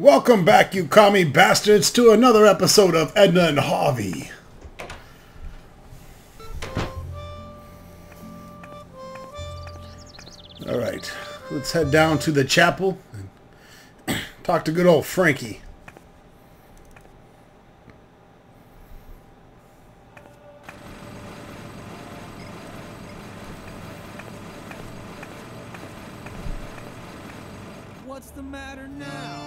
Welcome back, you commie bastards, to another episode of Edna and Harvey. Alright, let's head down to the chapel and talk to good old Frankie. What's the matter now?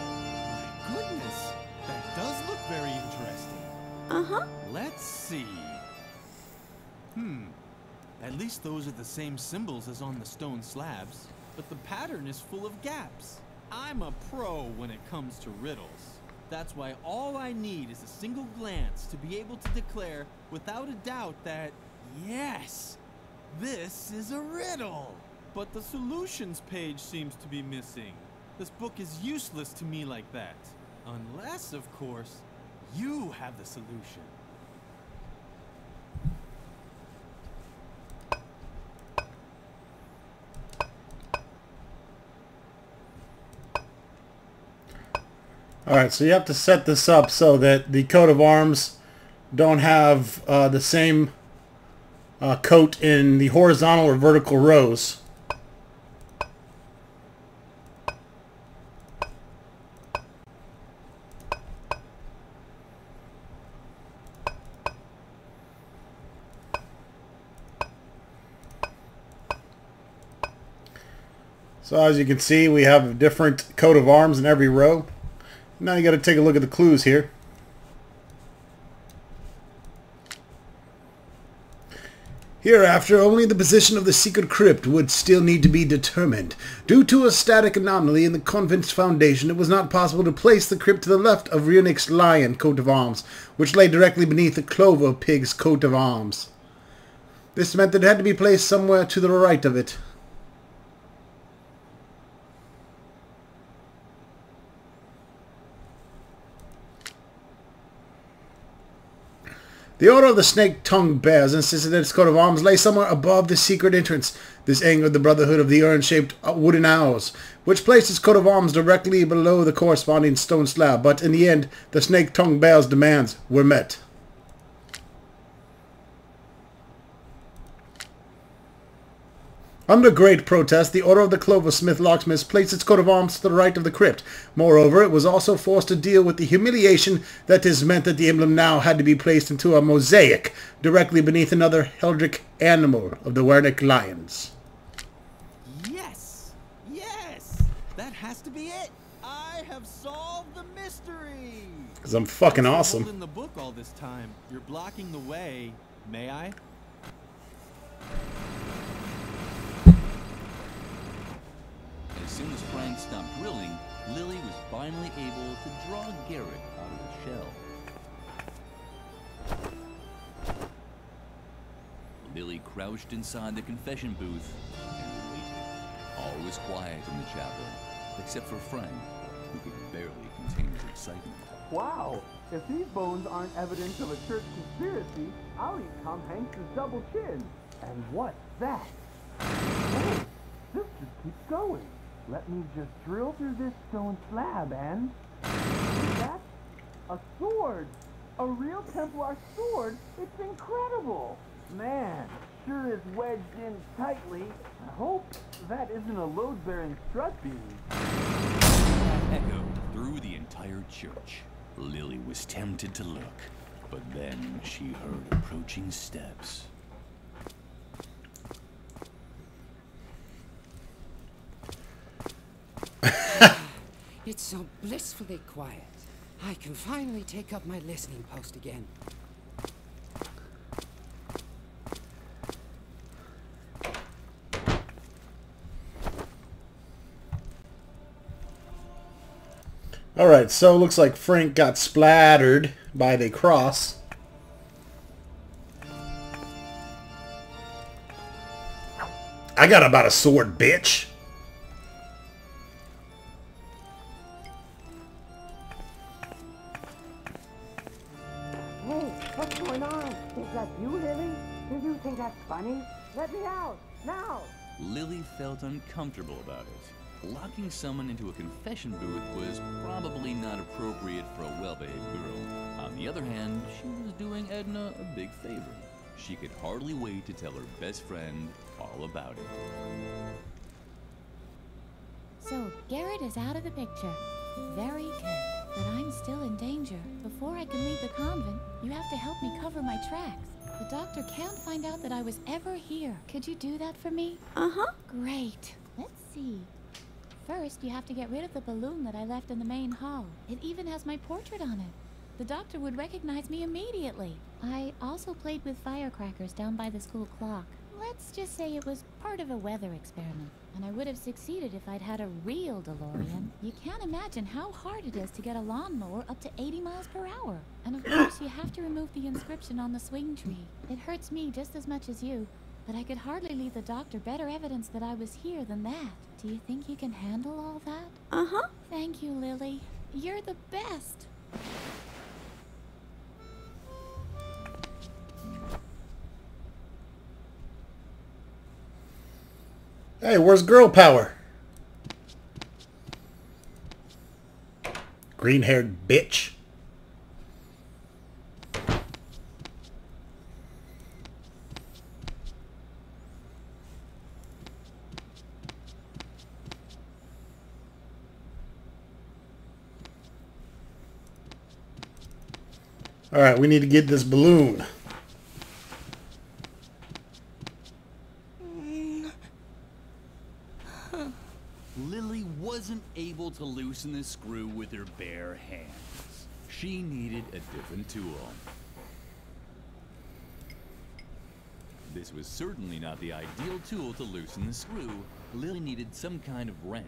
My goodness, that does look very interesting. Uh-huh. Let's see. At least those are the same symbols as on the stone slabs, but the pattern is full of gaps. I'm a pro when it comes to riddles. That's why all I need is a single glance to be able to declare without a doubt that, yes, this is a riddle. But the solutions page seems to be missing. This book is useless to me like that. Unless, of course, you have the solution. Alright, so you have to set this up so that the coat of arms don't have the same coat in the horizontal or vertical rows. So as you can see, we have a different coat of arms in every row. Now you got to take a look at the clues here. Hereafter, only the position of the secret crypt would still need to be determined. Due to a static anomaly in the convent's foundation, it was not possible to place the crypt to the left of Runick's lion coat of arms, which lay directly beneath the clover pig's coat of arms. This meant that it had to be placed somewhere to the right of it. The Order of the Snake-Tongued Bears insisted that its coat of arms lay somewhere above the secret entrance. This angered the Brotherhood of the urn-shaped wooden owls, which placed its coat of arms directly below the corresponding stone slab, but in the end, the Snake-Tongued Bears' demands were met. Under great protest, the Order of the Cloversmith Locksmiths placed its coat of arms to the right of the crypt. Moreover, it was also forced to deal with the humiliation that this meant that the emblem now had to be placed into a mosaic directly beneath another Heldrick animal of the Wernick lions. Yes! Yes! That has to be it! I have solved the mystery! Because I'm fucking awesome. Holding the book all this time. You're blocking the way. May I? As soon as Frank stopped drilling, Lily was finally able to draw Garrett out of the shell. Lily crouched inside the confession booth and waited. All was quiet in the chapel, except for Frank, who could barely contain his excitement. Wow! If these bones aren't evidence of a church conspiracy, I'll eat Tom Hanks' double chin. And what's that? Oh, this just keeps going. Let me just drill through this stone slab and... That's a sword! A real Templar sword! It's incredible! Man, sure is wedged in tightly. I hope that isn't a load-bearing strut beam. Echoed through the entire church. Lily was tempted to look, but then she heard approaching steps. It's so blissfully quiet. I can finally take up my listening post again. Alright, so it looks like Frank got splattered by the cross. I got about a sword, bitch. What's going on? Is that you, Lily? Do you think that's funny? Let me out, now! Lily felt uncomfortable about it. locking someone into a confession booth was probably not appropriate for a well-behaved girl. On the other hand, she was doing Edna a big favor. She could hardly wait to tell her best friend all about it. So, Garrett is out of the picture. Very good. But I'm still in danger. Before I can leave the convent, you have to help me cover my tracks. The doctor can't find out that I was ever here. Could you do that for me? Uh-huh. Great. Let's see. First, you have to get rid of the balloon that I left in the main hall. It even has my portrait on it. The doctor would recognize me immediately. I also played with firecrackers down by the school clock. Let's just say it was part of a weather experiment, and I would have succeeded if I'd had a real DeLorean. You can't imagine how hard it is to get a lawnmower up to 80 miles per hour. And of course, you have to remove the inscription on the swing tree. It hurts me just as much as you, but I could hardly leave the doctor better evidence that I was here than that. Do you think you can handle all that? Uh-huh. Thank you, Lily. You're the best. Hey, where's girl power? Green-haired bitch. All right, we need to get this balloon. Lily wasn't able to loosen the screw with her bare hands. She needed a different tool. This was certainly not the ideal tool to loosen the screw. Lily needed some kind of wrench.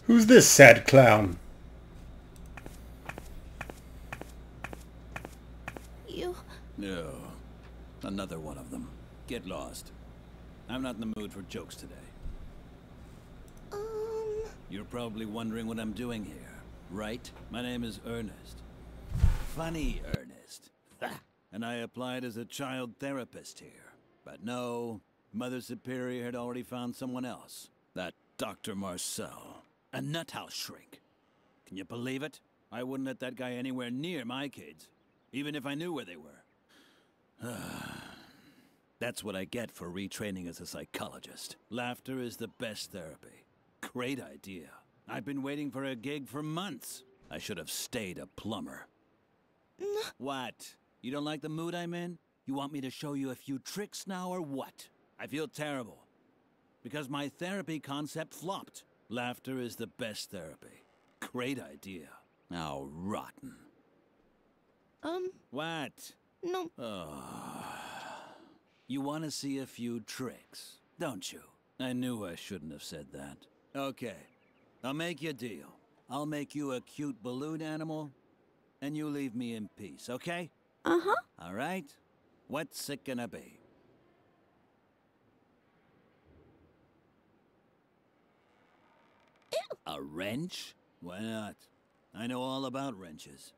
Who's this sad clown? You... No. Another one of them. Get lost. I'm not in the mood for jokes today. You're probably wondering what I'm doing here, right? My name is Ernest. Funny Ernest. And I applied as a child therapist here. But no, Mother Superior had already found someone else. That Dr. Marcel. A nuthouse shrink. Can you believe it? I wouldn't let that guy anywhere near my kids, even if I knew where they were. That's what I get for retraining as a psychologist. Laughter is the best therapy. Great idea. I've been waiting for a gig for months. I should have stayed a plumber. What? You don't like the mood I'm in? You want me to show you a few tricks now or what? I feel terrible. Because my therapy concept flopped. Laughter is the best therapy. Great idea. How rotten. What? No. You want to see a few tricks, don't you? I knew I shouldn't have said that. Okay. I'll make you a deal. I'll make you a cute balloon animal, and you leave me in peace, okay? Uh-huh. All right? What's it gonna be? A wrench? Why not? I know all about wrenches.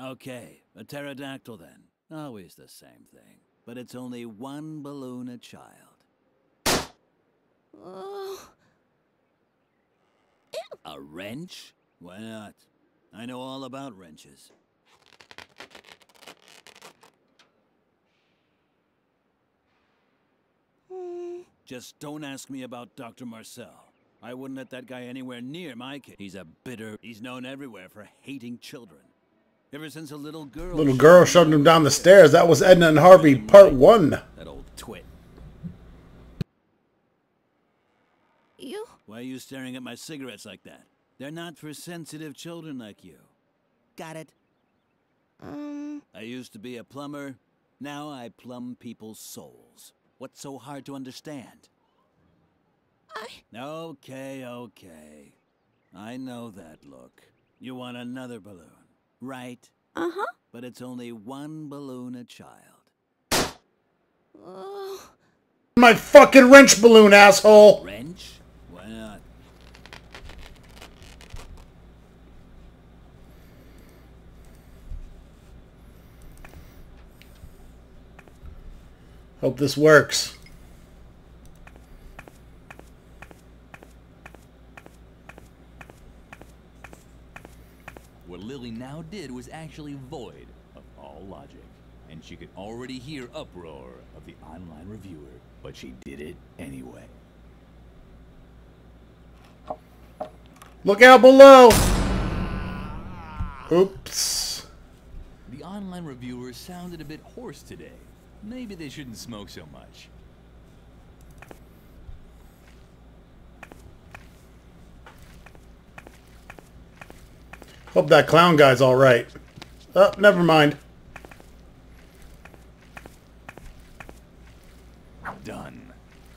Okay, a pterodactyl then. Always the same thing. But it's only one balloon a child. A wrench? Why not? I know all about wrenches. Just don't ask me about Dr. Marcel. I wouldn't let that guy anywhere near my kid. He's a bitter... He's known everywhere for hating children. Ever since a little girl... Little girl shoved him down the stairs. That was Edna and Harvey, part 1. That old twit. You... Why are you staring at my cigarettes like that? They're not for sensitive children like you. Got it? I I used to be a plumber, Now I plumb people's souls. What's so hard to understand? Okay, okay. I know that look. You want another balloon, right? Uh-huh. But it's only one balloon a child. Oh. My fucking wrench balloon, asshole! Wrench? Why not? Hope this works. What Lily now did was actually void of all logic, and she could already hear uproar of the online reviewer, but she did it anyway. Look out below! Oops. The online reviewer sounded a bit hoarse today. Maybe they shouldn't smoke so much. Hope that clown guy's alright. Oh, never mind. Done.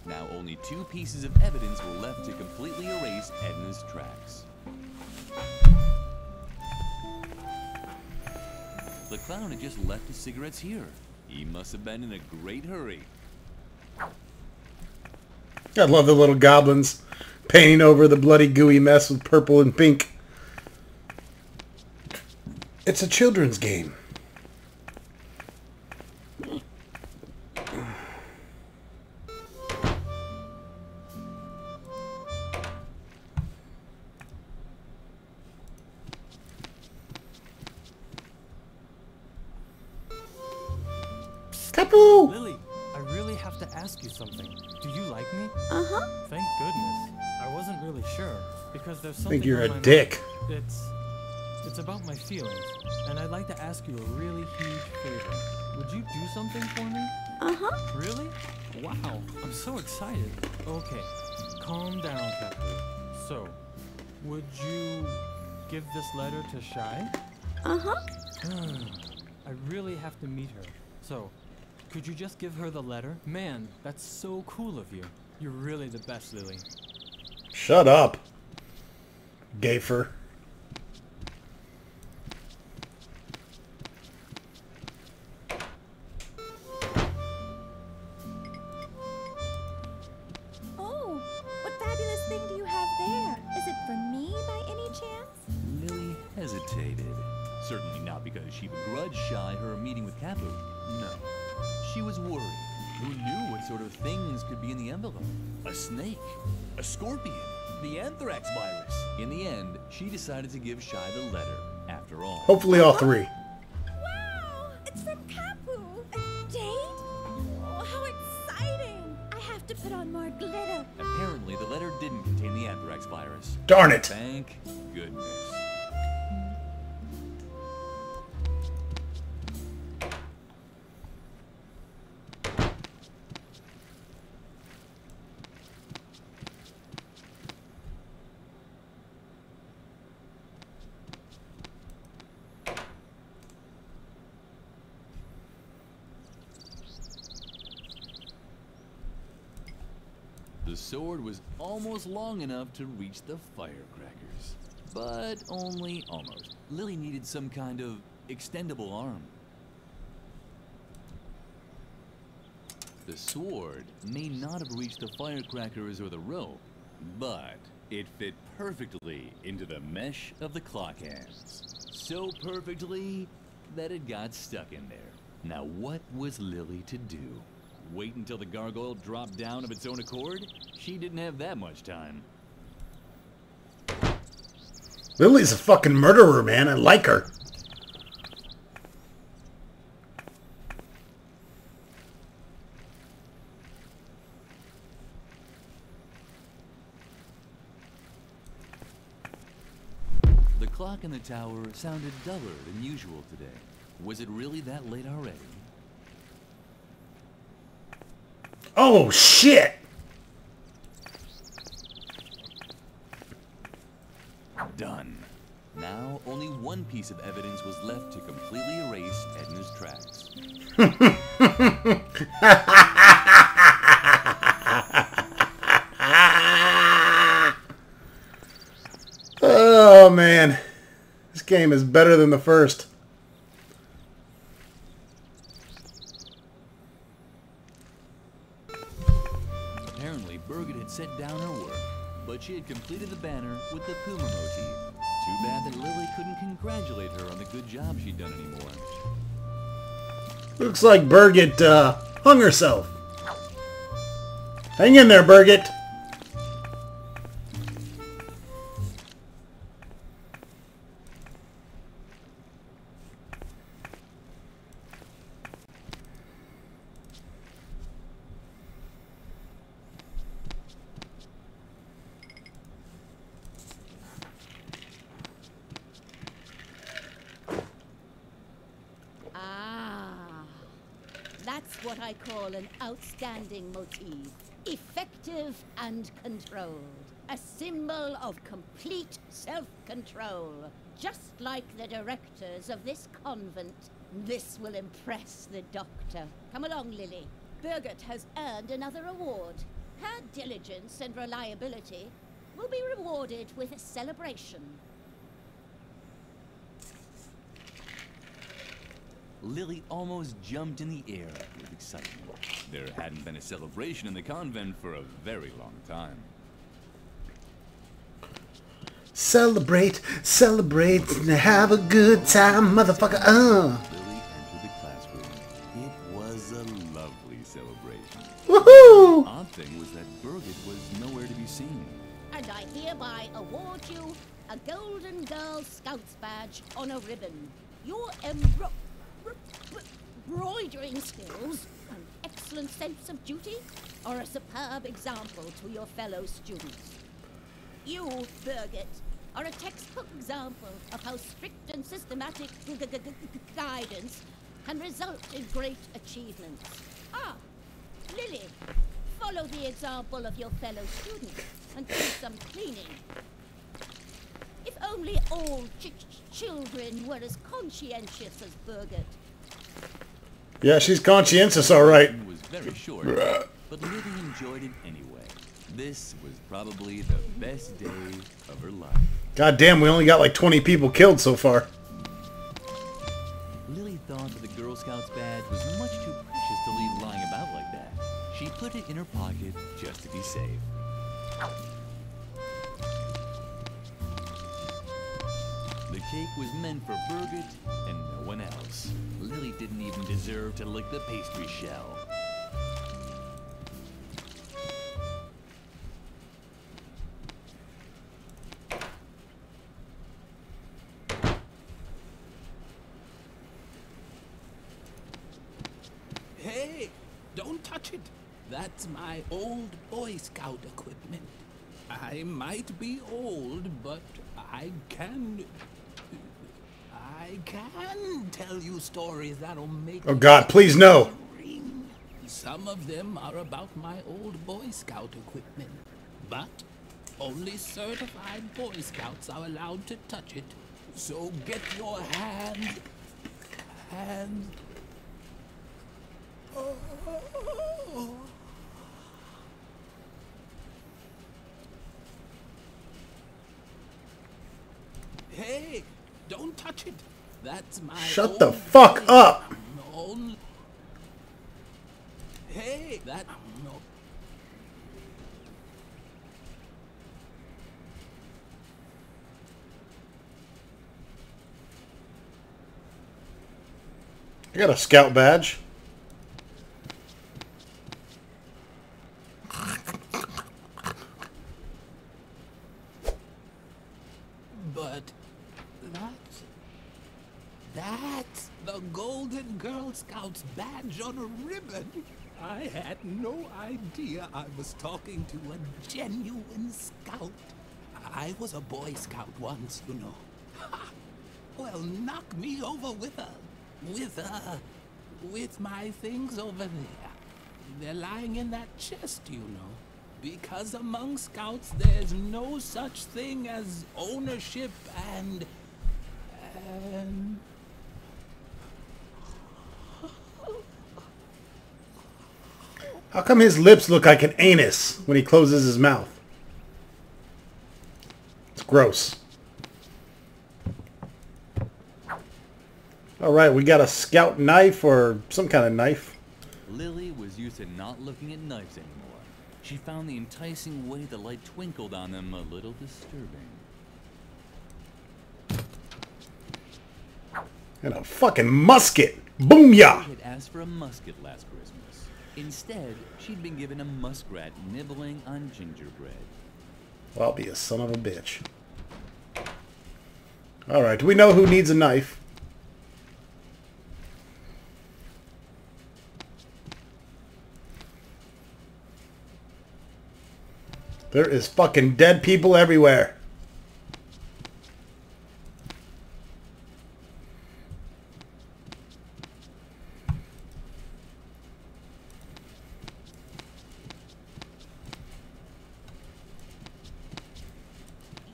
Now only 2 pieces of evidence were left to completely erase Edna's tracks. The clown had just left his cigarettes here. He must have been in a great hurry. I love the little goblins painting over the bloody gooey mess with purple and pink. It's a children's game. Tapu! Lily, I really have to ask you something. Do you like me? Uh-huh. Thank goodness. I wasn't really sure, because there's something I think you're on a my dick. mind. It's about my feelings, and I'd like to ask you a really huge favor. Would you do something for me? Uh-huh. Really? Wow, I'm so excited. Okay, calm down, Captain. So, would you give this letter to Shaie? Uh-huh. I really have to meet her. So, could you just give her the letter? Man, that's so cool of you. You're really the best, Lily. Shut up, Gafer. Oh, what fabulous thing do you have there? Is it for me by any chance? Lily hesitated. Certainly not because she begrudged Shaie her meeting with Capu. No. She was worried. Who knew what sort of things could be in the envelope? A snake? A scorpion? The anthrax virus? In the end, she decided to give Shaie the letter, after all. Hopefully all 3. Wow, it's from Capu. A date? Oh, how exciting. I have to put on more glitter. Apparently, the letter didn't contain the anthrax virus. Darn it! Thank goodness. The sword was almost long enough to reach the firecrackers, but only almost. Lily needed some kind of extendable arm. The sword may not have reached the firecrackers or the rope, but it fit perfectly into the mesh of the clock hands. So perfectly that it got stuck in there. Now what was Lily to do? Wait until the gargoyle dropped down of its own accord? She didn't have that much time. Lily's a fucking murderer, man. I like her. The clock in the tower sounded duller than usual today. Was it really that late already? Oh, shit! Done. Now, only one piece of evidence was left to completely erase Edna's tracks. Oh man, this game is better than the first. Apparently, Birgit had set down her work, but she had completed the banner with the Puma motif. Too bad that Lily couldn't congratulate her on the good job she'd done anymore. Looks like Birgit hung herself. Hang in there, Birgit. That's what I call an outstanding motif. Effective and controlled. A symbol of complete self-control. Just like the directors of this convent. This will impress the doctor. Come along, Lily. Birgit has earned another award. Her diligence and reliability will be rewarded with a celebration. Lily almost jumped in the air with excitement. There hadn't been a celebration in the convent for a very long time. Celebrate, celebrate, and have a good time, motherfucker. Lily entered the classroom. It was a lovely celebration. Woohoo! The odd thing was that Birgit was nowhere to be seen. And I hereby award you a Golden Girl Scouts badge on a ribbon. Your embroidering skills, an excellent sense of duty, are a superb example to your fellow students. You, Birgit, are a textbook example of how strict and systematic guidance can result in great achievements. Ah, Lily, follow the example of your fellow students and do some cleaning. If only all children were as conscientious as Birgit. Yeah, she's conscientious, all right. It was very short, but Lily enjoyed it anyway. This was probably the best day of her life. God damn, we only got like 20 people killed so far. Lily thought that the Girl Scouts badge was much too precious to leave lying about like that. She put it in her pocket just to be safe. The cake was meant for Birgit and no one else. Lily didn't even deserve to lick the pastry shell. Hey, don't touch it. That's my old Boy Scout equipment. I might be old, but I can tell you stories that'll make... Oh God, please no. Some of them are about my old Boy Scout equipment, but only certified Boy Scouts are allowed to touch it. So get your hands... Oh. Hey, don't touch it. That's my... Shut the fuck up. Hey, that... No. I got a scout badge. But that's the Golden Girl Scouts badge on a ribbon. I had no idea I was talking to a genuine scout. I was a Boy Scout once, you know. Ha! Well, knock me over with my things over there. They're lying in that chest, you know. Because among scouts, there's no such thing as ownership and... How come his lips look like an anus when he closes his mouth? It's gross. Alright, we got a scout knife or some kind of knife. Lily was used to not looking at knives anymore. She found the enticing way the light twinkled on them a little disturbing. And a fucking musket! Boom ya! She had asked for a musket last Christmas. Instead, she'd been given a muskrat nibbling on gingerbread. Well, I'll be a son of a bitch. Alright, do we know who needs a knife? There is fucking dead people everywhere.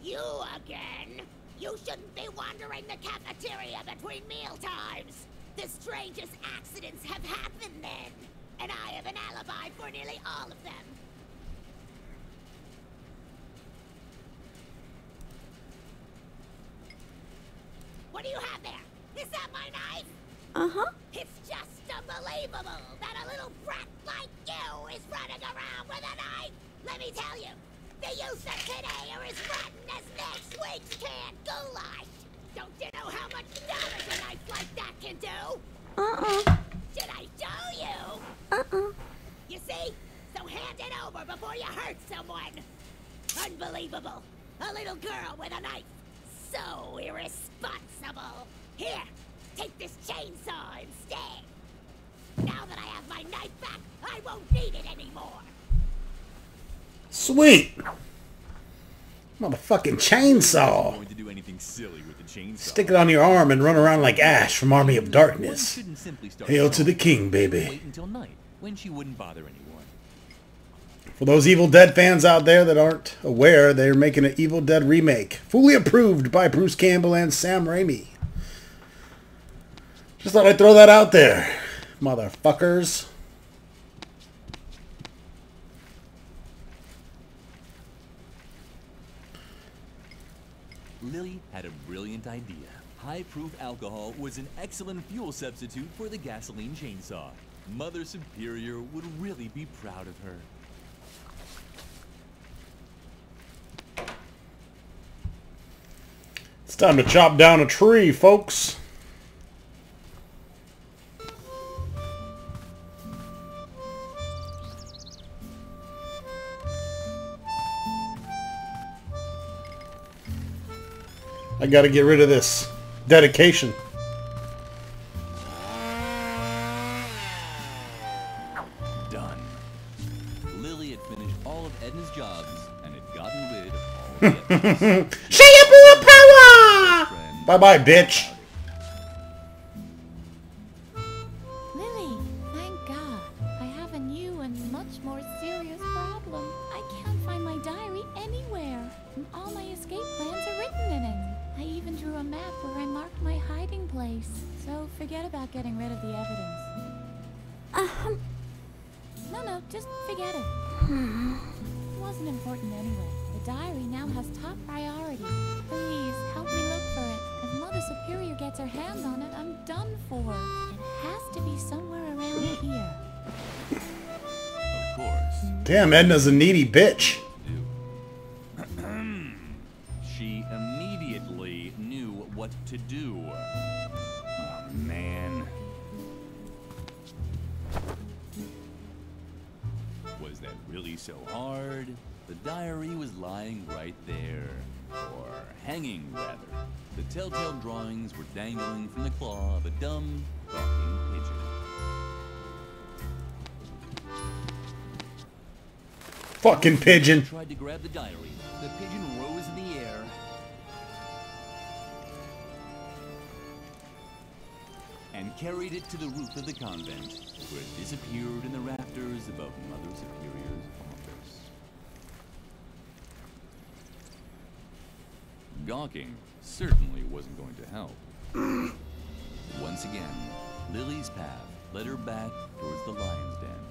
You again? You shouldn't be wandering the cafeteria between meal times. The strangest accidents have happened then, and I have an alibi for nearly all of them. What do you have there? Is that my knife? Uh-huh. It's just unbelievable that a little brat like you is running around with a knife. Let me tell you, the youth of today are as rotten as next week's canned goulash. Don't you know how much damage a knife like that can do? Uh-uh. Did I show you? Uh-uh. You see? So hand it over before you hurt someone. Unbelievable. A little girl with a knife. So irresponsible. Here, take this chainsaw instead. Now that I have my knife back, I won't need it anymore. Sweet! Motherfucking chainsaw! Going to do anything silly with the chainsaw. Stick it on your arm and run around like Ash from Army of Darkness. Hail to the king, baby. Wait until night, when she wouldn't bother anyone. For those Evil Dead fans out there that aren't aware, they're making an Evil Dead remake. Fully approved by Bruce Campbell and Sam Raimi. Just thought I'd throw that out there. Motherfuckers. Lily had a brilliant idea. High-proof alcohol was an excellent fuel substitute for the gasoline chainsaw. Mother Superior would really be proud of her. It's time to chop down a tree, folks. I gotta get rid of this dedication. Done. Lily had finished all of Edna's jobs and had gotten rid of all the evidence. Shaie power! Bye-bye, bitch. Lily, thank God. I have a new and much more serious problem. I can't find my diary anywhere. And all my escape plans are written in it. I even drew a map where I marked my hiding place. So forget about getting rid of the evidence. No, just forget it. It wasn't important anyway. The diary now has top priority. Please, help me look for it. If Mother Superior gets her hands on it, I'm done for. It has to be somewhere around here. Of course. Damn, Edna's a needy bitch. She immediately knew what to do. Oh, man. Was that really so hard? The diary was lying right there. Or hanging, rather. The telltale drawings were dangling from the claw of a dumb, talking pigeon. Fucking pigeon. Tried to grab the diary. The pigeon rose in the air and carried it to the roof of the convent, where it disappeared in the rafters above Mother Superior's office. Gawking certainly wasn't going to help. Once again, Lily's path led her back towards the lion's den.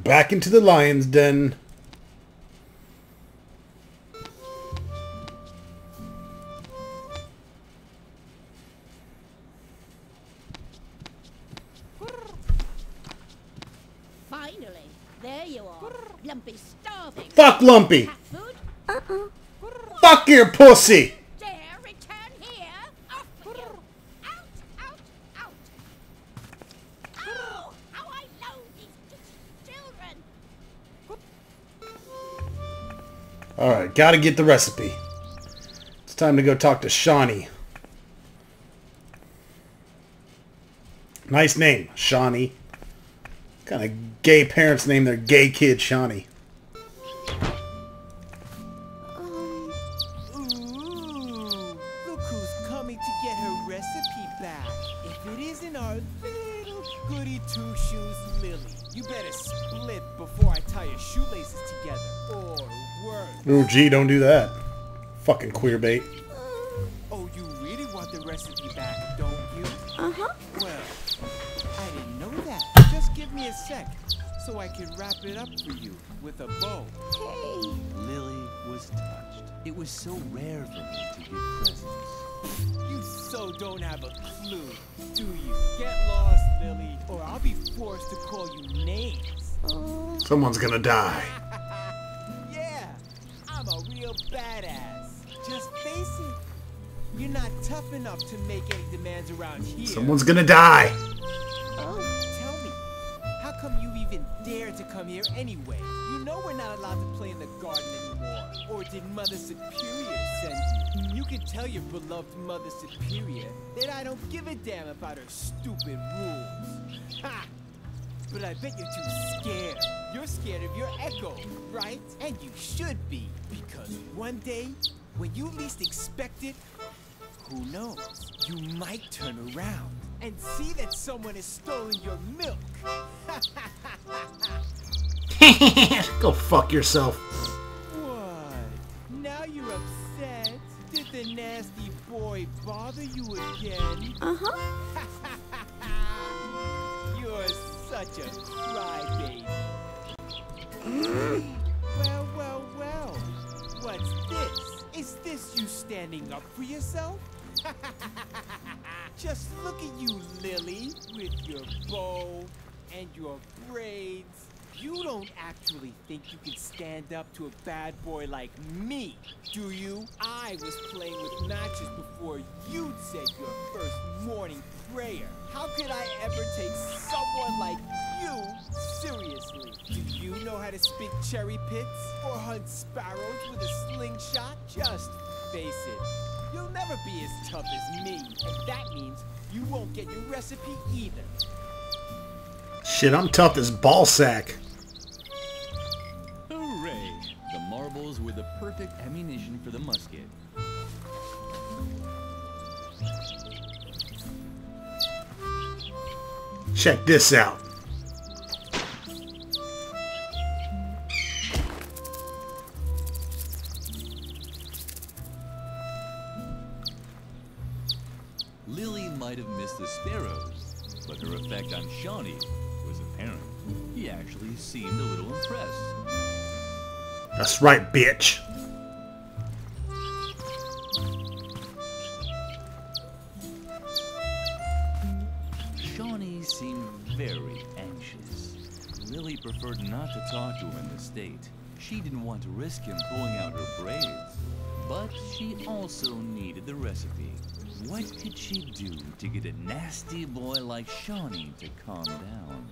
Back into the lion's den. Finally, there you are. Lumpy's starving. Fuck Lumpy. Cat food? Fuck your pussy. Dare return here? Off with you. Out, out, out. Oh, how I loathe these children. Alright, gotta get the recipe. It's time to go talk to Shawnee. Nice name, Shawnee. What kind of gay parents name their gay kid Shawnee? Ooh, look who's coming to get her recipe back. If it isn't our little goody two-shoes Lily, you better split before I tie your shoelaces together, or worse. Oh, gee, don't do that. Fucking queer bait. Oh, you really want the recipe back, don't you? Uh-huh. Well, I didn't know that. Just give me a sec, so I can wrap it up for you with a bow. Hey. Lily was touched. It was so rare for her to give presents. You so don't have a clue, do you? Get lost, Lily, or I'll be forced to call you names. Someone's gonna die. Yeah, I'm a real badass. Just face it. You're not tough enough to make any demands around here. Someone's gonna die. Tell me, how come you even dared to come here anyway? You know we're not allowed to play in the garden anymore. Or did Mother Superior send you? You can tell your beloved Mother Superior that I don't give a damn about her stupid rules. Ha! But I bet you're too scared. You're scared of your echo, right? And you should be, because one day, when you least expect it, who knows? You might turn around and see that someone has stolen your milk. Go fuck yourself. What? Now you're upset? Did the nasty boy bother you again? Uh-huh. You're such a crybaby. Well. What's this? Is this you standing up for yourself? Just look at you, Lily, with your bow and your braids. You don't actually think you can stand up to a bad boy like me, do you? I was playing with matches before you'd said your first morning prayer. How could I ever take someone like you seriously? Do you know how to spit cherry pits or hunt sparrows with a slingshot? Just face it. You'll never be as tough as me, and that means you won't get your recipe either. Shit, I'm tough as ballsack. Hooray! The marbles were the perfect ammunition for the musket. Check this out. Lily might have missed the sparrows, but her effect on Shawnee was apparent. He actually seemed a little impressed. That's right, bitch. Shawnee seemed very anxious. Lily preferred not to talk to him in the state. She didn't want to risk him pulling out her braids. But she also needed the recipe. What could she do to get a nasty boy like Shawnee to calm down?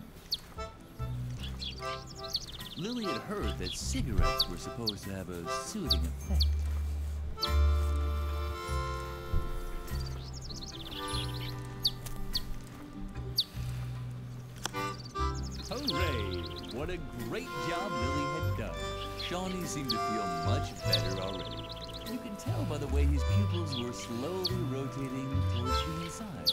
Lily had heard that cigarettes were supposed to have a soothing effect. Hooray! What a great job Lily had done. Shawnee seemed to feel much better already. You can tell by the way his pupils were slowly rotating towards the inside.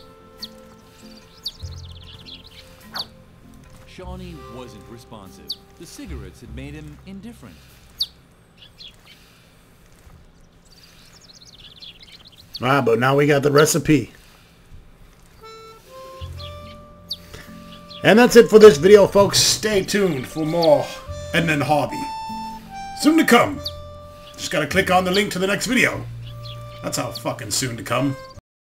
Shawnee wasn't responsive. The cigarettes had made him indifferent. Ah, but now we got the recipe. And that's it for this video, folks. Stay tuned for more Edna and Harvey. Soon to come. Just gotta click on the link to the next video. That's how fucking soon to come.